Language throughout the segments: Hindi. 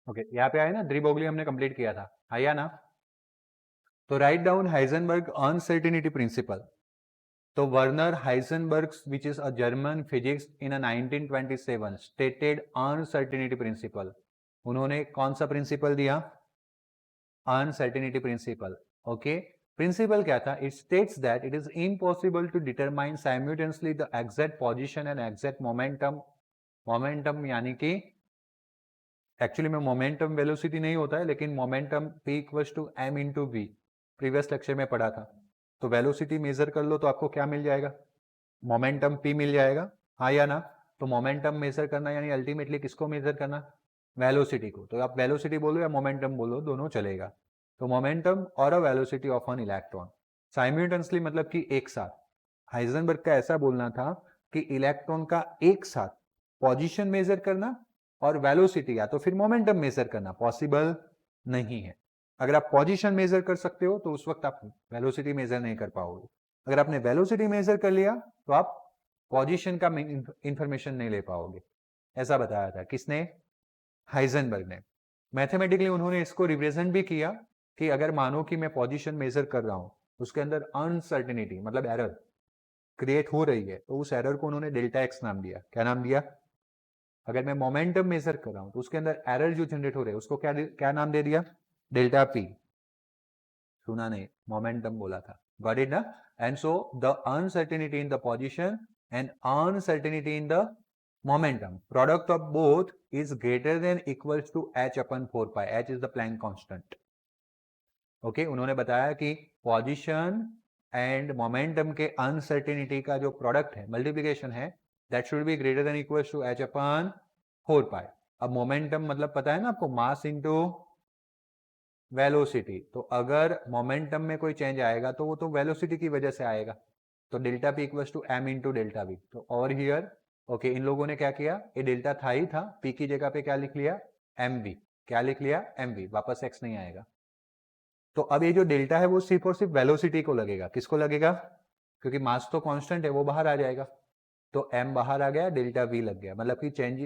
ओके, यहाँ पे आया ना, डी ब्रोगली हमने कंप्लीट किया था, आया ना। तो write down Heisenberg uncertainty principle. तो Werner Heisenberg, which is a German physics, in 1927 stated uncertainty principle. उन्होंने कौन सा प्रिंसिपल दिया? Uncertainty principle. ओके, प्रिंसिपल क्या था? It states that it is impossible to determine simultaneously the exact position and exact momentum. Momentum यानी कि एक्चुअली में मोमेंटम वेलोसिटी नहीं होता है, लेकिन momentum p equals to m into v, previous lecture में पढ़ा था। तो वेलोसिटी मेजर कर लो तो आपको क्या मिल जाएगा? मोमेंटम p मिल जाएगा, हाँ या ना। तो मोमेंटम मेजर करना यानी अल्टीमेटली किसको मेजर करना? वेलोसिटी को। तो आप वेलोसिटी बोलो या मोमेंटम बोलो, दोनों चलेगा। तो मोमेंटम और a velocity of an electron simultaneously, मतलब कि एक साथ। हाइजेनबर्ग का ऐसा बोलना था कि इलेक्ट्रॉन का एक साथ पोजीशन मेजर करना और वेलोसिटी या तो फिर मोमेंटम मेजर करना पॉसिबल नहीं है। अगर आप पोजीशन मेजर कर सकते हो तो उस वक्त आप वेलोसिटी मेजर नहीं कर पाओगे। अगर आपने वेलोसिटी मेजर कर लिया तो आप पोजीशन का इंफॉर्मेशन नहीं ले पाओगे। ऐसा बताया था किसने? हाइजेनबर्ग ने। मैथमेटिकली उन्होंने इसको रिप्रेजेंट भी किया कि अगर मानो कि मैं पोजीशन मेजर कर रहा हूं, उसके अंदर अनसर्टेनिटी मतलब एरर क्रिएट हो रही है, तो उस एरर को उन्होंने डेल्टा एक्स नाम दिया। क्या नाम दिया? अगर मैं मोमेंटम मेजर कर रहा हूं तो उसके अंदर एरर जो जनरेट हो रहे हैं उसको क्या क्या नाम दे दिया? Delta P. सुना नहीं, मोमेंटम बोला था। गॉट इट ना? And so the uncertainty in the position and uncertainty in the momentum, product of both is greater than equals to h upon 4 pi. h is the Planck constant. Okay, उन्होंने बताया कि पोजीशन एंड मोमेंटम के अनसर्टेनिटी का जो प्रोडक्ट है, मल्टीप्लिकेशन है, that should be greater than equals to h upon 4 pi. अब मोमेंटम मतलब पता है ना आपको, मास इनटू वेलोसिटी। तो अगर मोमेंटम में कोई चेंज आएगा तो वो तो वेलोसिटी की वजह से आएगा। तो delta p equals to m into delta v. तो ओवर हियर ओके, इन लोगों ने क्या किया, ये डेल्टा था ही था, p की जगह पे क्या लिख लिया? mv। क्या लिख लिया? mv, वापस x नहीं आएगा। तो अब ये जो डेल्टा है वो सिर्फ और सिर्फ वेलोसिटी को लगेगा। किसको लगेगा? क्योंकि मास तो कांस्टेंट है, वो बाहर आ जाएगा। तो m बाहर आ गया, डेल्टा v लग गया। मतलब कि change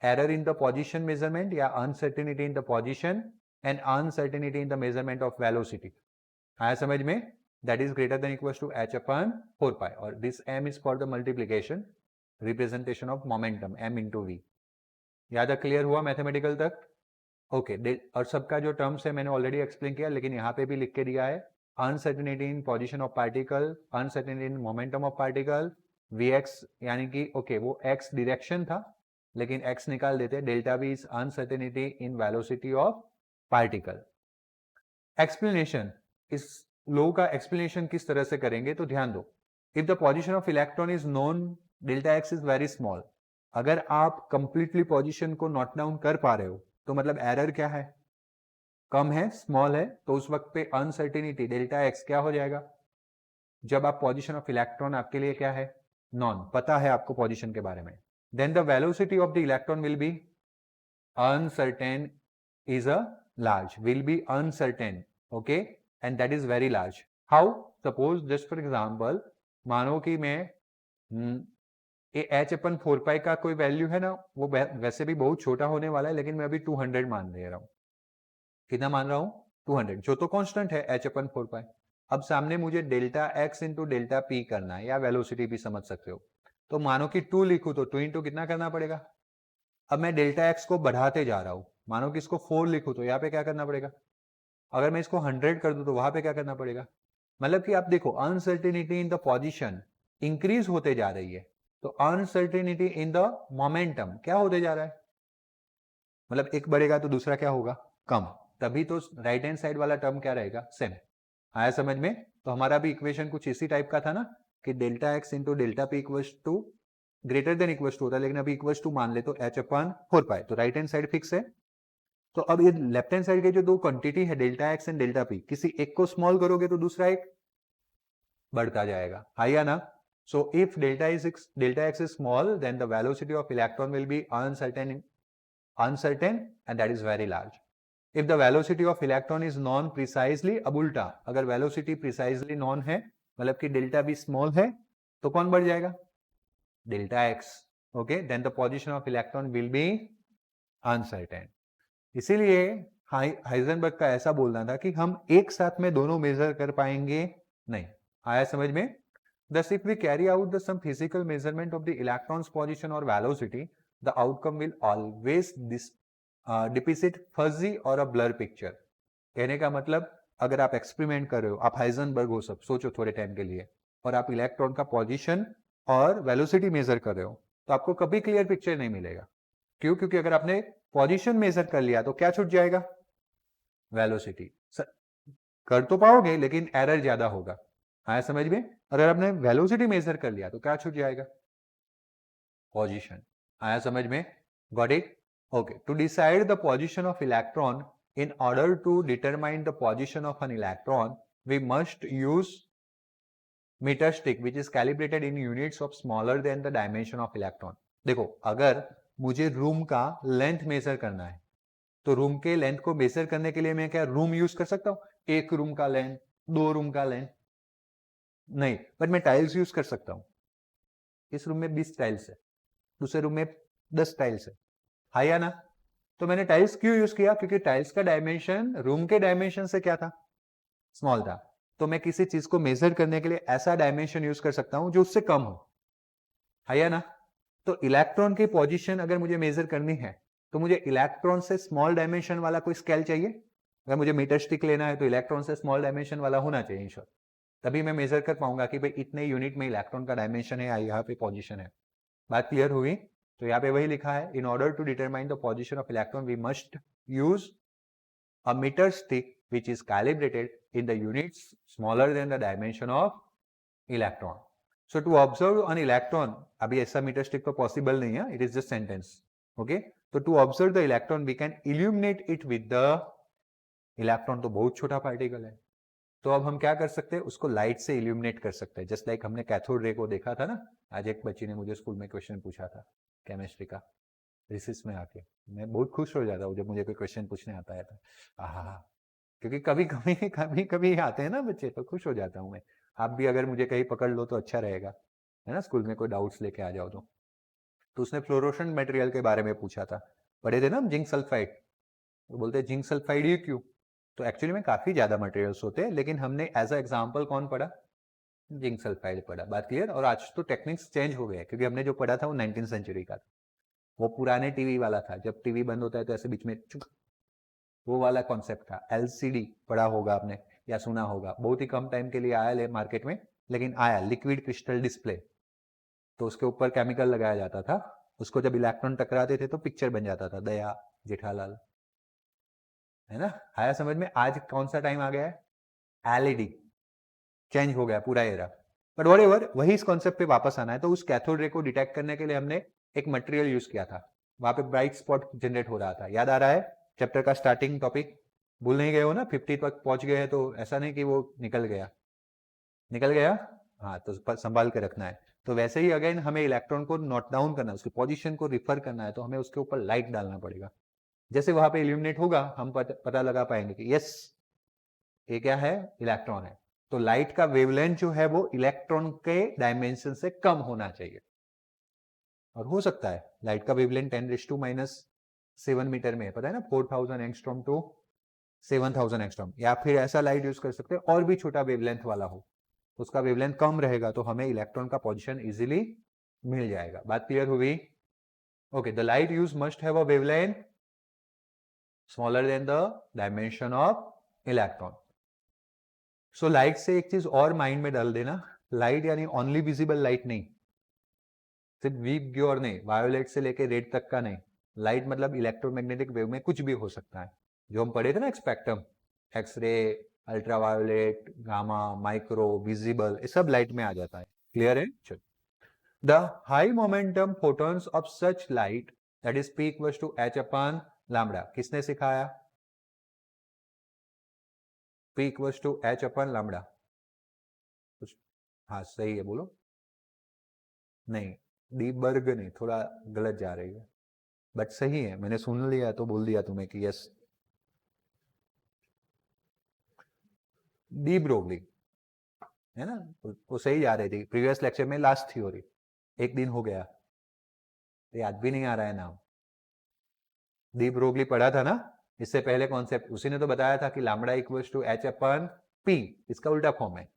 error in the position measurement या uncertainty in the position and uncertainty in the measurement of velocity. आया समझ में? That is greater than equals to h upon 4 pi. और this m is for the multiplication, representation of momentum, m into v. याद क्लियर हुआ मैथमेटिकल तक? ओके, और सबका जो टर्म्स है मैंने ऑलरेडी एक्सप्लेन किया, लेकिन यहाँ पे भी लिख के दिया है। Uncertainty in position of particle, uncertainty in momentum of particle, vx यानी कि ओके वो x डायरेक्शन था, लेकिन x निकाल देते, delta v is uncertainty in velocity of particle. Explanation, इस लो का एक्सप्लेनेशन किस तरह से करेंगे तो ध्यान दो। If the position of electron is known, delta x is very small. अगर आप कंप्लीटली पोजीशन को नोट डाउन कर पा रहे हो तो मतलब एरर क्या है? कम है, स्मॉल है, तो उस वक्त पे अनसर्टेनिटी डेल्टा एक्स क्या हो जाएगा? जब आप पोजीशन ऑफ इलेक्ट्रॉन आपके लिए क्या है? नॉन, पता है आपको पोजीशन के बारे में, then the velocity of the electron will be uncertain, is a large, will be uncertain, okay, and that is very large. How? Suppose just for example, मानो कि मैं ये h अपन 4 पाई का कोई वैल्यू है ना, वो वैसे भी बहुत छोटा होने वाला है, लेकिन मैं अभी 200 मान ले रहा हूं। कितना मान रहा हूं? 200, जो तो कांस्टेंट है h अपन 4 पाई। अब सामने मुझे delta x into delta p करना है, या वेलोसिटी भी समझ सकते हो। तो मानो कि 2 लिखूं तो 2 इंटू कितना करना पड़ेगा? अब मैं डेल्टा एक्स को बढ़ाते जा रहा हूं, मानो कि इसको 4 लिखूं तो यहाँ पे क्या करना पड़ेगा? अगर मैं इसको 100 कर दूं तो वहां पे क्या करना पड़ेगा? मतलब कि आप देखो, uncertainty in the position increase होते जा रही है, तो अनसर्टेनिटी इन द मोमेंटम क्या होते जा रहा है? मतलब एक बढ़ेगा तो दूसरा क्या होगा? कम। तभी तो राइट हैंड साइड वाला टर्म क्या रहेगा? सेम। आया समझ में? तो हमारा भी इक्वेशन कुछ इसी टाइप का था ना, कि delta x into delta p equals to greater than equals to होता है, लेकिन अभी इक्वल्स टू मान ले तो h अपन 4 पाई। तो राइट हैंड साइड फिक्स है। तो अब ये लेफ्ट हैंड साइड के जो दो क्वांटिटी है delta x and delta P, किसी एक को स्मॉल करोगे तो दूसरा एक बढ़ता जाएगा, है या ना? So if delta x is small, then the velocity of electron will be uncertain and that is very large. If the velocity of electron is known precisely, अब उल्टा, अगर वेलोसिटी प्रिसाइजली नॉन है, मतलब कि डेल्टा भी स्मॉल है, तो कौन बढ़ जाएगा? Delta x. Okay, then the position of electron will be uncertain. इसीलिए हाइजेनबर्ग का ऐसा बोलना था कि हम एक साथ में दोनों मेजर कर पाएंगे नहीं। आया समझ में? Thus, if we carry out some physical measurement of the electron's position or velocity, the outcome will always depict fuzzy or a blur picture. कहने का मतलब, अगर आप एक्सपेरिमेंट कर रहे हो, आप हाइजेनबर्ग हो, सब सोचो थोड़े टाइम के लिए, और आप इलेक्ट्रॉन का पोजीशन और वेलोसिटी मेजर कर रहे हो, तो आपको कभी क्लियर पिक्चर नहीं मिलेगा। क्यों? क्योंकि अगर आपने पोजीशन मेजर कर लिया तो क्या छूट जाएगा? वेलोसिटी। कर तो पाओगे लेकिन एरर ज्यादा होगा। आया समझ में? अगर आपने वेलोसिटी मेजर कर लिया तो क्या छूट जाएगा? पोजीशन। आया समझ में? Got it? Okay, to decide the position of electron, in order to determine the position of an electron, we must use meter stick which is calibrated in units of smaller than the dimension of electron. देखो, अगर मुझे रूम का लेंथ मेजर करना है तो रूम के लेंथ को मेजर करने के लिए मैं क्या रूम यूज कर सकता हूं? एक रूम का लेंथ, दो रूम का लेंथ नहीं, बट मैं टाइल्स यूज कर सकता हूं। इस रूम में 20 टाइल्स है, दूसरे रूम में 10 टाइल्स है, हाँ या ना? तो मैंने टाइल्स क्यों यूज किया? क्योंकि टाइल्स का डायमेंशन रूम के डायमेंशन से क्या था? स्मॉल था। तो मैं किसी चीज को मेजर करने के लिए ऐसा डायमेंशन यूज कर सकता हूं जो उससे कम हो, है या ना? तो इलेक्ट्रॉन की पोजीशन अगर मुझे मेजर करनी है तो मुझे इलेक्ट्रॉन से स्मॉल डायमेंशन वाला कोई स्केल चाहिए। अगर मुझे मीटर स्टिक लेना है तो इलेक्ट्रॉन से स्मॉल डायमेंशन वाला होना चाहिए इंश्योर, तभी मैं मेजर कर पाऊंगा कि भाई इतने यूनिट में इलेक्ट्रॉन का डायमेंशन है या यहाँ पे पोजीशन है। बात क्लियर हुई? तो यहाँ पे वही लिखा है, in order to determine the position of electron we must use a meter stick which is calibrated in the units smaller than the dimension of electron. So to observe an electron, अभी ऐसा meter stick तो possible नहीं है, it is just sentence. Okay? तो to observe the electron we can illuminate it with the electron, तो बहुत छोटा पार्टिकल है, तो अब हम क्या कर सकते हैं? उसको लाइट से इल्यूमिनेट कर सकते हैं, जस्ट लाइक हमने कैथोड रे को देखा था ना। आज एक बच्ची ने मुझे स्कूल में क्वेश्चन पूछा था केमिस्ट्री का, रिसिस में आके मैं बहुत खुश हो जाता हूँ जब मुझे कोई क्वेश्चन पूछने आता है तो क्योंकि कभी कभी कभी कभी आते हैं ना बच्चे, तो खुश हो जाता हूँ मैं। आप भी अगर मुझे कहीं पकड़ लो तो अच्छा रहेगा, है ना? स्कूल में कोई डाउट्स लेके आ जाओ तो उसने फ्लोरोसेंट मटेरियल के बारे में पूछा था, पढ़े थे ना हम जिंक सल्फाइड, तो बोलते हैं जिंक सल्फाइड ये क्यों? तो एक्चुअली में काफी ज्यादा मटेरियल्स होते हैं, लेकिन हमने एज अ एग्जाम्पल कौन पढ़ा? जिंक सल्फाइड पढ़ा। बात क्लियर? और आज तो टेक्निक्स चेंज हो गए, क्योंकि हमने जो पढ़ा था वो 19th सेंचुरी का था, वो पुराने टीवी वाला था, जब टीवी बंद होता है तो ऐसे बीच में चुप, वो वाला कॉन्सेप्ट था। एलसीडी पढ़ा होगा आपने या सुना होगा, बहुत ही कम टाइम के लिए आया मार्केट में, लेकिन आया लिक्विड क्रिस्टल डिस्प्ले, तो उसके ऊपर केमिकल लगाया जाता था, उसको जब इलेक्ट्रॉन टकराते थे तो पिक्चर बन जाता था, दया जेठालाल, है ना? आया समझ में? आज कौन सा टाइम आ गया है? एलईडी, चेंज हो गया पूरा एरा। बट व्हाटएवर, वही इस कॉन्सेप्ट पे वापस आना है, तो उस कैथोड रे को डिटेक्ट करने के लिए हमने एक मटेरियल यूज किया था, वहां पे ब्राइट स्पॉट जनरेट हो रहा था। याद आ रहा है चैप्टर का स्टार्टिंग टॉपिक? भूल नहीं गए हो ना? 50 तक पहुंच गए हैं तो ऐसा नहीं कि वो निकल गया, निकल गया, हाँ, तो संभाल के रखना है। तो वैसे ही अगेन हमें इलेक्ट्रॉन को नोट डाउन करना है, उसकी पोजीशन को रिफर करना है, तो हमें उसके ऊपर लाइट डालना पड़ेगा। जैसे वहां पे इल्यूमिनेट होगा, हम पता लगा पाएंगे कि यस ये क्या है? इलेक्ट्रॉन है। तो लाइट का वेवलेंथ जो है वो इलेक्ट्रॉन के डायमेंशन से कम होना चाहिए, और हो सकता है लाइट का वेवलेंथ 10⁻⁷ मीटर में है, पता है ना? 4000 एंगस्ट्रॉम टू 7000 एंगस्ट्रॉम। या फिर ऐसा लाइट यूज कर सकते हैं और भी छोटा वेवलेंथ वाला हो, उसका वेवलेंथ कम रहेगा तो हमें इलेक्ट्रॉन का पोजीशन इजीली मिल जाएगा। बात क्लियर हुई? Okay, the light use must have a wavelength smaller than the dimension of electron. So light से एक चीज और माइंड में डाल देना, लाइट यानी ओनली विजिबल लाइट नहीं, सिर्फ वीक ग्योर नहीं, वायोलेट से लेके रेड तक का नहीं। लाइट मतलब इलेक्ट्रोमैग्नेटिक वेव में कुछ भी हो सकता है, जो हम पढ़े थे ना spectrum, x ray, ultraviolet, gamma, micro, visible, ये सब लाइट में आ जाता है। क्लियर है? चलो, the high momentum photons of such light that is P equals to H upon lambda, किसने सिखाया? P equals to H upon lambda. हाँ सही है, बोलो। नहीं, डी बर्ग नहीं, थोड़ा गलत जा रही है, बट सही है, मैंने सुन लिया तो बोल दिया तुम्हें कि यस, डी ब्रोगली, है ना? वो सही जा रही थी प्रीवियस लेक्चर में, लास्ट थ्योरी, एक दिन हो गया, याद भी नहीं आ रहा है नाम। डी ब्रोगली पढ़ा था ना? इससे पहले कॉन्सेप्ट उसी ने तो बताया था कि lambda equals to h upon p, इसका उल्टा फॉर्म है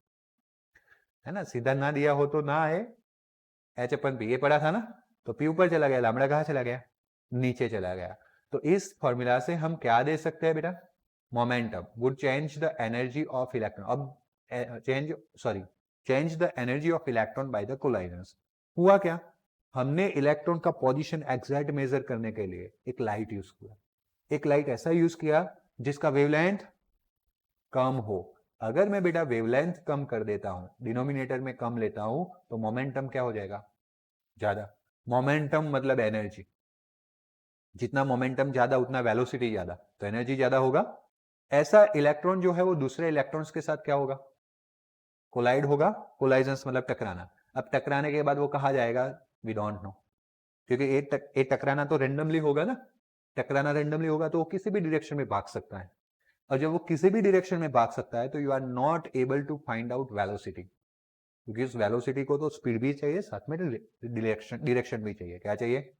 ना, सीधा ना दिया हो तो ना आए, एच अपन पी ये पढ़ा था ना, तो पी ऊपर चला गया, लैम्बडा कहाँ चला गया, नीचे चला गया। तो इस फॉर्मूला से हम क्या दे सकते हैं बेटा, momentum would change the energy of electron, अब change the energy of electron by the collisions. हुआ क्या, हमने इलेक्ट्रॉन का पोजीशन एग्जैक्ट मेजर करने के लिए एक लाइट यूज किया, एक लाइट ऐसा यूज किया जिसका वेवलेंथ कम हो। अगर मैं बेटा वेवलेंथ कम कर देता हूं, डिनोमिनेटर में कम लेता हूं, तो मोमेंटम क्या हो जाएगा, ज्यादा। मोमेंटम मतलब एनर्जी, जितना मोमेंटम ज्यादा उतना वेलोसिटी ज्यादा, तो एनर्जी ज्यादा होगा। ऐसा इलेक्ट्रॉन जो है वो दूसरे इलेक्ट्रॉन्स के साथ क्या होगा, कोलाइड होगा, कोलाइजेंस मतलब टकराना। अब टकराने के बाद वो कहा जाएगा, वी डोंट नो, क्योंकि एक टकराना तो रेंडमली होगा ना, टकराना रेंडमली होगा तो वो किसी भी डायरेक्शन में भाग सकता है, और जब वो किसी भी डायरेक्शन में भाग सकता है तो you are not able to find out velocity, क्योंकि उस वेलोसिटी को तो स्पीड भी चाहिए, साथ में डायरेक्शन भी चाहिए। क्या चाहिए,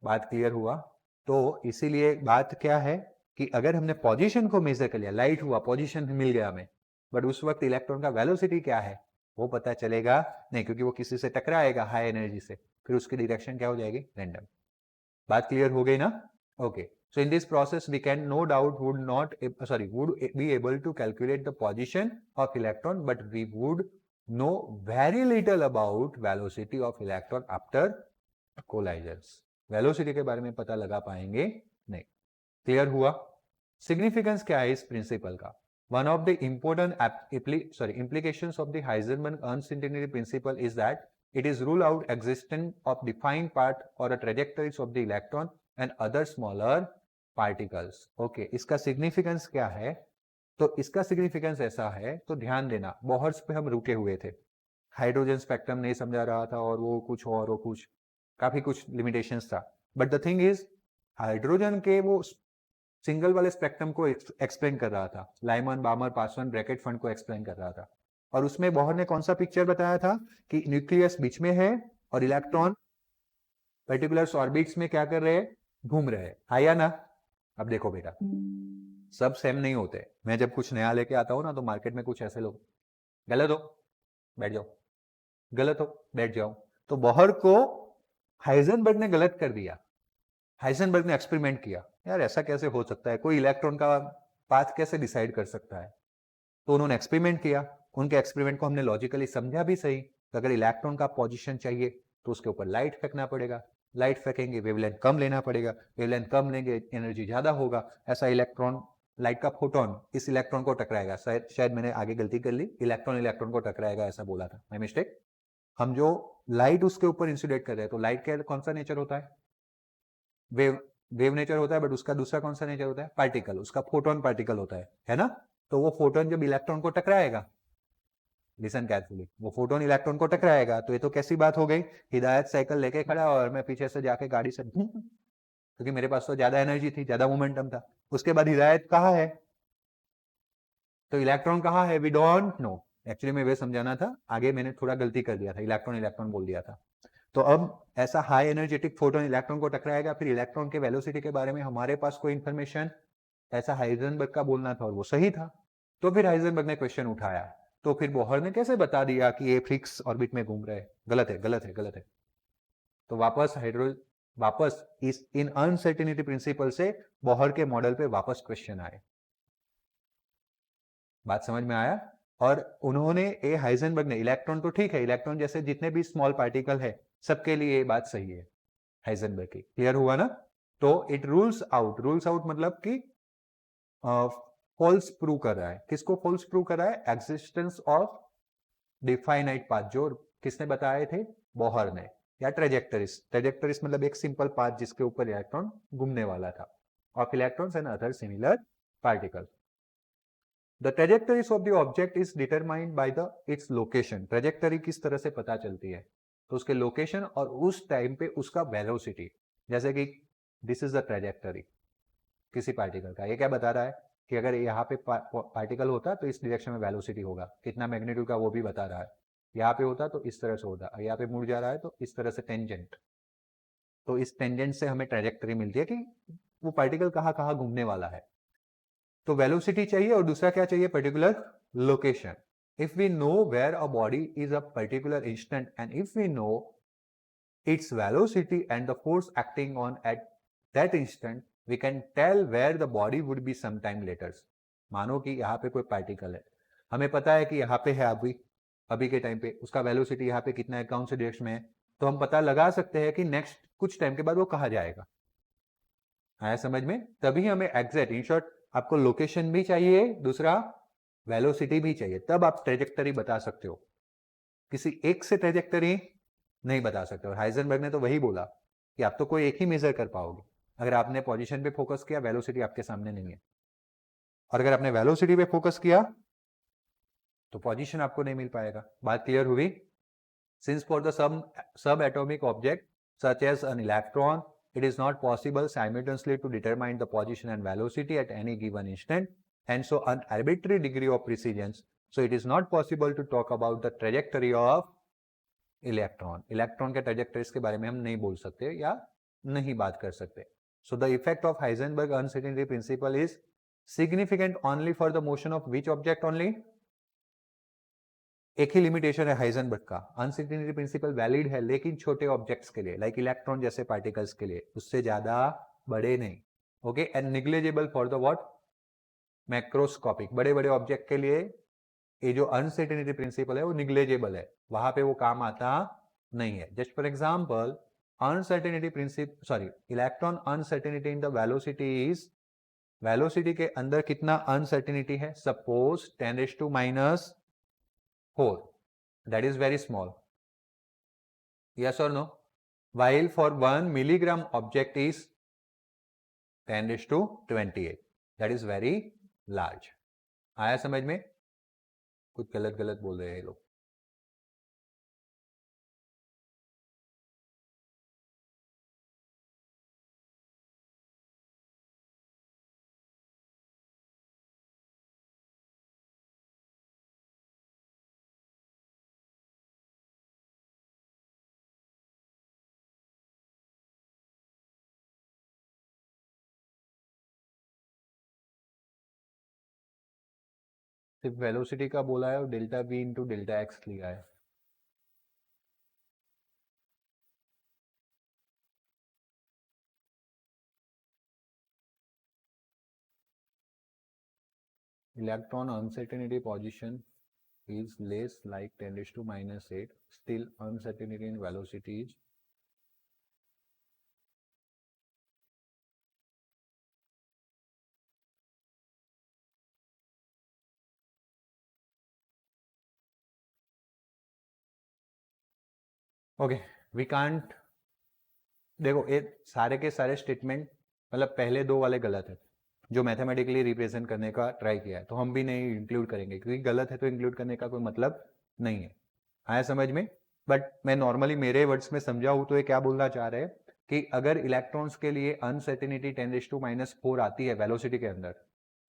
बात क्लियर हुआ। तो इसीलिए बात क्या है कि अगर हमने पोजीशन को मेजर कर लिया, लाइट हुआ, पोजीशन मिल गया हमें, बट उस वक्त इलेक्ट्रॉन का वेलोसिटी क्या है वो पता चलेगा नहीं, क्योंकि वो किसी से टकराएगा हाई एनर्जी से, फिर उसकी डायरेक्शन क्या हो जाएगी, रैंडम। बात क्लियर हो गई ना, okay. So in this process we can no doubt would be able to calculate the position of electron, but we would know very little about velocity of electron after collisions. Velocity के बारे में पता लगा पाएंगे नहीं। क्लियर हुआ। सिग्निफिकेंस क्या है इस प्रिंसिपल का, one of the important implications of the Heisenberg uncertainty principle is that it is rule out existence of defined path or a trajectories of the electron and other smaller particles. Okay, इसका सिग्निफिकेंस क्या है, तो इसका सिग्निफिकेंस ऐसा है, तो ध्यान देना, बोहर्स पे हम रुके हुए थे, हाइड्रोजन स्पेक्ट्रम नहीं समझा रहा था, और वो कुछ और वो कुछ, काफी कुछ लिमिटेशंस था। But the thing is, hydrogen के वो सिंगल वाले स्पेक्ट्रम को एक्सप्लेन कर रहा था, लाइमन, बामर, पासवान, ब्रैकेट फंड को एक्सप्लेन कर रहा था, और उसमें बोहर ने कौन सा पिक्चर बताया था कि न्यूक्लियस बीच में है और इलेक्ट्रॉन पर्टिकुलर ऑर्बिट्स में क्या कर रहे हैं, घूम रहे हैं, है या ना। अब देखो बेटा, सब सेम नहीं होते, मैं जब कुछ नया लेके आता हूं ना, तो मार्केट में कुछ ऐसे लोग, गलत हो बैठ जाओ, गलत हो बैठ जाओ, तो बोहर को हाइजेनबर्ग ने गलत कर दिया। हाइजेनबर्ग ने एक्सपेरिमेंट किया, यार ऐसा कैसे हो सकता है, कोई इलेक्ट्रॉन का पाथ कैसे डिसाइड कर सकता है, तो उन्होंने एक्सपेरिमेंट किया, उनके एक्सपेरिमेंट को हमने लॉजिकली समझा भी सही, तो अगर इलेक्ट्रॉन का पोजीशन चाहिए तो उसके ऊपर लाइट फेंकना पड़ेगा, लाइट फेंकेंगे वेवलेंथ कम लेना पड़ेगा, वेवलेंथ कम लेंगे एनर्जी ज्यादा होगा, ऐसा इलेक्ट्रॉन, लाइट का फोटोन इस इलेक्ट्रॉन को टकराएगा, शायद मैंने आगे गलती कर ली, इलेक्ट्रॉन इलेक्ट्रॉन को टकराएगा ऐसा बोला था, माय मिस्टेक। हम जो लाइट उसके ऊपर इंसुलेट कर रहे हैं, तो लाइट का कौन सा नेचर होता है, वेव नेचर होता है, बट उसका दूसरा कौन सा नेचर होता है, पार्टिकल, उसका फोटोन पार्टिकल होता है ना। तो वो फोटोन जब इलेक्ट्रॉन को टकराएगा, लिसन केयरफुली, वो फोटोन इलेक्ट्रॉन को टकराएगा, तो ये तो कैसी बात हो गई, हिदायत साइकिल लेके खड़ा और मैं पीछे से जाके गाड़ी से क्योंकि मेरे पास तो ज्यादा एनर्जी थी, ज्यादा मोमेंटम था। उसके बाद हिदायत कहाँ है, तो इलेक्ट्रॉन कहाँ है, वी डोंट नो। एक्चुअली मैं वे समझाना था, आगे मैंने थोड़ा गलती कर दिया था, इलेक्ट्रॉन इलेक्ट्रॉन बोल दिया था। तो अब ऐसा हाई एनर्जेटिक फोटोन इलेक्ट्रॉन को टकराएगा, फिर इलेक्ट्रॉन के वेलोसिटी के बारे में हमारे पास कोई इंफॉर्मेशन, ऐसा हाइजेनबर्ग का बोलना था और वो सही था, तो फिर हाइजेनबर्ग ने क्वेश्चन उठाया, तो फिर बोहर ने कैसे बता दिया कि ये फिक्स ऑर्बिट में घूम रहे हैं, गलत है, गलत है, गलत है। तो वापस इस इन अनसर्टेनिटी प्रिंसिपल से बोहर के मॉडल पे वापस क्वेश्चन आए। बात समझ में आया। और उन्होंने ए हाइजेनबर्ग ने, इलेक्ट्रॉन तो ठीक है, इलेक्ट्रॉन जैसे जितने भी स्मॉल पार्टिकल है सबके लिए ये बात सही है हाइजेनबर्ग की, क्लियर हुआ ना। तो इट रूल्स आउट मतलब कि फॉल्स प्रूव कर रहा है, किसको फॉल्स प्रूव कर रहा है, एग्जिस्टेंस ऑफ डिफाइनाइट पाथ, जो किसने बताए थे, बोहर ने, या ट्रेजेक्टरीज मतलब एक सिंपल पाथ जिसके ऊपर इलेक्ट्रॉन घूमने वाला था, of electrons and other similar particle. The trajectories of the object is determined by its location. Trajectory किस तरह से पता चलती है, तो उसके लोकेशन और उस टाइम पे उसका वेलोसिटी, जैसे कि दिस इज द ट्रेजेक्टरी किसी पार्टिकल का, ये क्या बता रहा है कि अगर यहाँ पे पार्टिकल होता तो इस डायरेक्शन में वेलोसिटी होगा, कितना मैग्नीट्यूड का वो भी बता रहा है, यहाँ पे होता तो इस तरह से होता, यहाँ पे मुड़ जा रहा है तो इस तरह से टेंजेंट, तो इस टेंजेंट से हमें ट्रेजेक्टरी मिलती है कि वो पार्टिकल कहाँ कहाँ घूमने वाला है। तो वेलोसिटी चाहिए और दूसरा क्या चाहिए, particular location. If we know where a body is a particular instant and if we know its velocity and the force acting on at that instant, we can tell where the body would be sometime later. मानो कि यहाँ पे कोई पार्टिकल है, हमें पता है कि यहाँ पे है अभी के टाइम पे उसका वेलोसिटी यहाँ पे कितना है, कौन से डायरेक्शन में है, तो हम पता लगा सकते हैं कि नेक्स्ट कुछ टाइम के बाद वो कहाँ जाएगा। आया समझ में? तभी हमें एग्जैक्ट, इन शॉर्ट आपको लोकेशन भी चाहिए, दूसरा वेलोसिटी भी चाहिए, तब आप ट्रेजेक्टरी बता सकते हो। किसी एक से ट्रेजेक्टरी नहीं बता सकते। और हाइजेनबर्ग ने तो वही बोला कि आप तो कोई एक ही मेजर कर पाओगे। अगर आपने पोजीशन पे फोकस किया, वेलोसिटी आपके सामने नहीं है, और अगर आपने वेलोसिटी पे फोकस किया तो पोजीशन आपको नहीं मिल पाएगा। बात क्लियर हुई? Since for the sub atomic object such as an electron it is not possible simultaneously to determine the position and velocity at any given instant, and so an arbitrary degree of precision, so it is not possible to talk about the trajectory of electron के ट्रेजेक्टरीज के बारे में हम नहीं बोल सकते या नहीं बात कर सकते। So the effect of Heisenberg uncertainty principal is significant only for the motion of which object only. एक ही लिमिटेशन है हाइजेनबर्ग का, अनसर्टेनिटी प्रिंसिपल वैलिड है लेकिन छोटे ऑब्जेक्ट्स के लिए, लाइक इलेक्ट्रॉन जैसे पार्टिकल्स के लिए, उससे ज्यादा बड़े नहीं। Okay, and negligible for the what, macroscopic, बड़े बड़े ऑब्जेक्ट के लिए ये जो अनसर्टेनिटी प्रिंसिपल है वो निग्लेजेबल है, वहां पे वो काम आता नहीं है। Just for example, uncertainty principle, sorry, electron uncertainty in the velocity is, velocity के अंदर कितना अनसर्टेनिटी है, suppose 10⁻⁴, that is very small, yes और no, while for 1 milligram object is 10⁻28, that is very large। आया समझ में? कुछ गलत गलत बोल रहे हैं ये लोग। सिर्फ वेलोसिटी का बोला है और delta we into delta x लिया है। Electron uncertainty position is less like 10⁻⁸, still uncertainty in velocity is okay, we can't, देखो ये सारे के सारे स्टेटमेंट, मतलब पहले दो वाले गलत है जो मैथमेटिकली रिप्रेजेंट करने का ट्राई किया है, तो हम भी नहीं इंक्लूड करेंगे क्योंकि गलत है, तो इंक्लूड करने का कोई मतलब नहीं है। आया समझ में? बट मैं नॉर्मली मेरे वर्ड्स में समझा हूं तो ये क्या बोलना चाह रहे हैं कि अगर इलेक्ट्रॉन्स के लिए अनसर्टेनिटी 10⁻⁴ आती है वेलोसिटी के अंदर,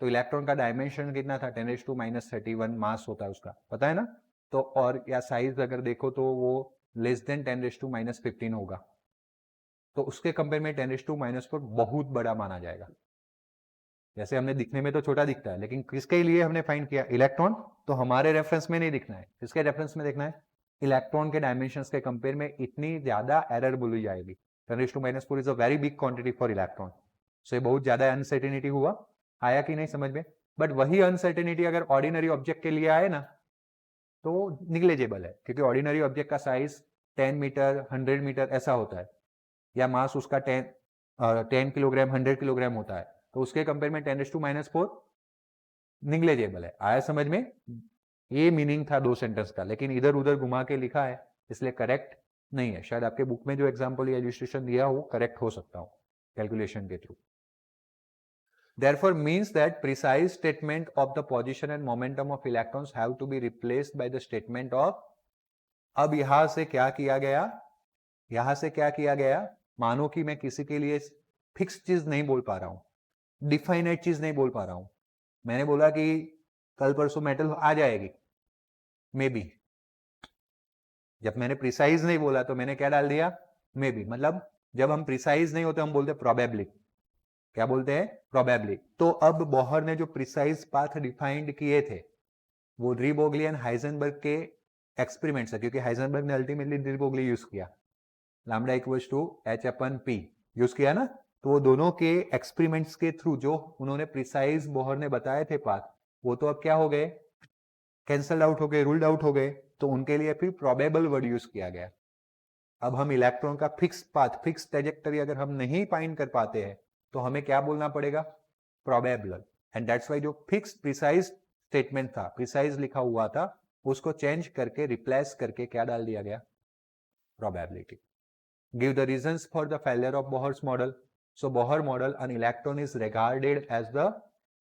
तो इलेक्ट्रॉन का डायमेंशन कितना था, 10⁻31 मास होता है उसका, पता है ना? तो और या साइज अगर देखो तो वो लेस देन 10⁻⁻15 होगा, तो उसके कंपेयर में 10⁻⁴ बहुत बड़ा माना जाएगा। जैसे हमने दिखने में तो छोटा दिखता है, लेकिन किसके लिए हमने फाइंड किया, इलेक्ट्रॉन, तो हमारे रेफरेंस में नहीं दिखना है, किसके रेफरेंस में देखना है, इलेक्ट्रॉन के डायमेंशंस के कंपेयर में इतनी ज्यादा एरर बोली जाएगी। 10⁻⁴ is a very big quantity for electron, so ये बहुत ज्यादा अनसर्टेनिटी हुआ। आया कि नहीं समझ में? बट वही अनसर्टेनिटी अगर ऑर्डिनरी ऑब्जेक्ट के लिए आए ना तो निग्लेजेबल है, क्योंकि ऑर्डिनरी ऑब्जेक्ट का साइज 10 मीटर 100 मीटर ऐसा होता है, या मास उसका 10 किलोग्राम 100 किलोग्राम होता है, तो उसके कंपेयर में 10⁻⁴ निग्लेजेबल है। आया समझ में? ये मीनिंग था दो सेंटेंस का, लेकिन इधर उधर घुमा के लिखा है इसलिए करेक्ट नहीं है। शायद आपके बुक में जो एग्जाम्पल या इलस्ट्रेशन दिया हो करेक्ट हो सकता हो कैलकुलेशन के through. Therefore means that precise statement of the position and momentum of electrons have to be replaced by the statement of, अब यहां से क्या किया गया, यहां से क्या किया गया, मानो कि मैं किसी के लिए फिक्स चीज नहीं बोल पा रहा हूं, डिफाइनाइट चीज नहीं बोल पा रहा हूं। मैंने बोला कि कल परसों मेटल आ जाएगी, मे बी, जब मैंने प्रिसाइज नहीं बोला तो मैंने क्या डाल दिया, मे बी, मतलब जब हम प्रिसाइज नहीं होते हम बोलते प्रोबेबली, क्या बोलते हैं, प्रोबेबली। तो अब बोहर ने जो प्रिसाइज पाथ डिफाइंड किए थे वो डी ब्रोगली एंड हाइजेनबर्ग के एक्सपेरिमेंट्स है, क्योंकि हाइजेनबर्ग ने अल्टीमेटली डी ब्रोगली यूज किया, lambda equals to h/p use किया ना। तो वो दोनों के एक्सपेरिमेंट्स के थ्रू जो उन्होंने प्रिसाइज बोहर ने बताए थे पाथ, वो तो अब क्या हो गए, कैंसल आउट हो गए, रूल्ड आउट हो गए। तो उनके लिए फिर प्रोबेबल वर्ड यूज किया गया। अब हम इलेक्ट्रॉन का फिक्स पाथ, फिक्स ट्रेजेक्टरी अगर हम नहीं फाइंड कर पाते हैं तो हमें क्या बोलना पड़ेगा, प्रोबेबल। एंड दैट्स वाई जो फिक्स प्रिसाइज स्टेटमेंट था, प्रिसाइज लिखा हुआ था, उसको चेंज करके रिप्लेस करके क्या डाल दिया गया, probability. Give the reasons for the failure of Bohr's model. So Bohr model, an electron is regarded as the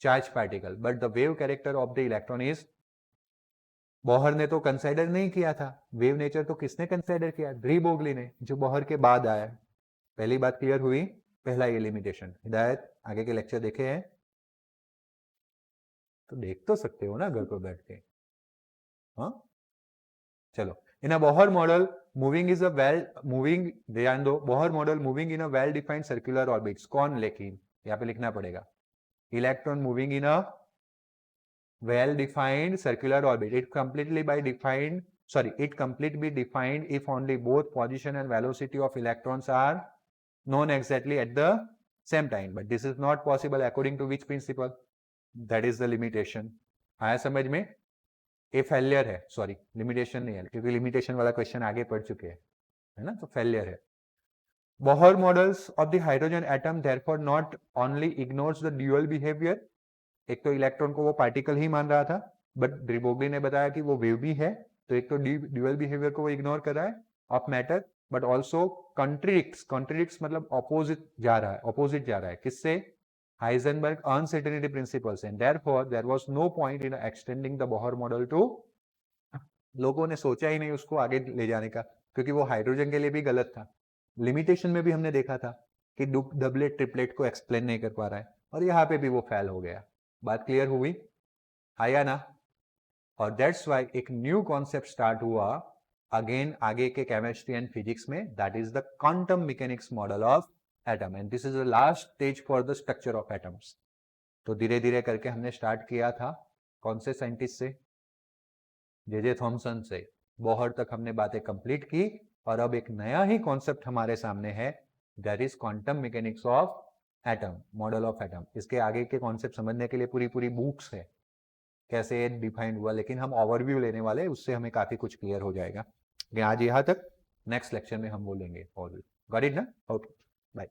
charged particle but the wave character of the electron is, Bohr ने तो कंसिडर नहीं किया था, वेव नेचर तो किसने कंसिडर किया, डी ब्रोगली ने, जो बोहर के बाद आया। पहली बात क्लियर हुई, पहला ये लिमिटेशन। हिदायत आगे के लेक्चर देखे हैं तो देख तो सकते हो ना घर पर बैठ के, हाँ चलो। In a Bohr model moving is a well moving, ध्यान दो, Bohr model moving in a well defined circular orbits. कौन, लेकिन यहाँ पे लिखना पड़ेगा, electron moving in a well defined circular orbit. It completely be defined if only both position and velocity of electrons are known exactly at the same time, but this is not possible according to which principle, that is the limitation। आया समझ में, ये फेलियर है, सॉरी लिमिटेशन नहीं है, क्योंकि लिमिटेशन वाला क्वेश्चन आगे पढ़ चुके हैं, है ना, तो फेलियर है। Bohr models of the hydrogen atom therefore not only ignores the dual behavior, एक तो इलेक्ट्रॉन को वो पार्टिकल ही मान रहा था, बट डी ब्रोगली ने बताया कि वो वेव भी है, तो एक तो ड्यूअल बिहेवियर को वो इग्नोर कर रहा है of matter, but also contradicts मतलब ऑपोजिट जा रहा है किससे, हाइजेनबर्ग अनसर्टेनिटी प्रिंसिपल से। Therefore there was no point in extending the Bohr model to, लोगों ने सोचा ही नहीं उसको आगे ले जाने का, क्योंकि वो हाइड्रोजन के लिए भी गलत था। लिमिटेशन में भी हमने देखा था कि डबलेट ट्रिपलेट को एक्सप्लेन नहीं कर पा रहा है, और यहाँ पे भी वो फेल हो गया। बात क्लियर हुई, आया ना। और दैट्स वाई एक न्यू कॉन्सेप्ट स्टार्ट हुआ अगेन आगे के केमिस्ट्री एंड फिजिक्स में, that is the quantum mechanics model of atom, and this is the last stage for the structure of atoms. तो धीरे धीरे करके हमने स्टार्ट किया था, कौन से साइंटिस्ट से, जे थॉमसन से, बोहर तक हमने बातें कंप्लीट की, और अब एक नया ही कॉन्सेप्ट हमारे सामने है, that is quantum mechanics of atom, model of atom. इसके आगे के कॉन्सेप्ट समझने के लिए पूरी बुक्स है कैसे डिफाइंड हुआ, लेकिन हम ओवरव्यू लेने वाले, उससे हमें काफी कुछ क्लियर हो जाएगा। आज यहाँ तक, नेक्स्ट लेक्चर में हम बोलेंगे ओवरव्यू। गॉट इट ना, ओके बाय।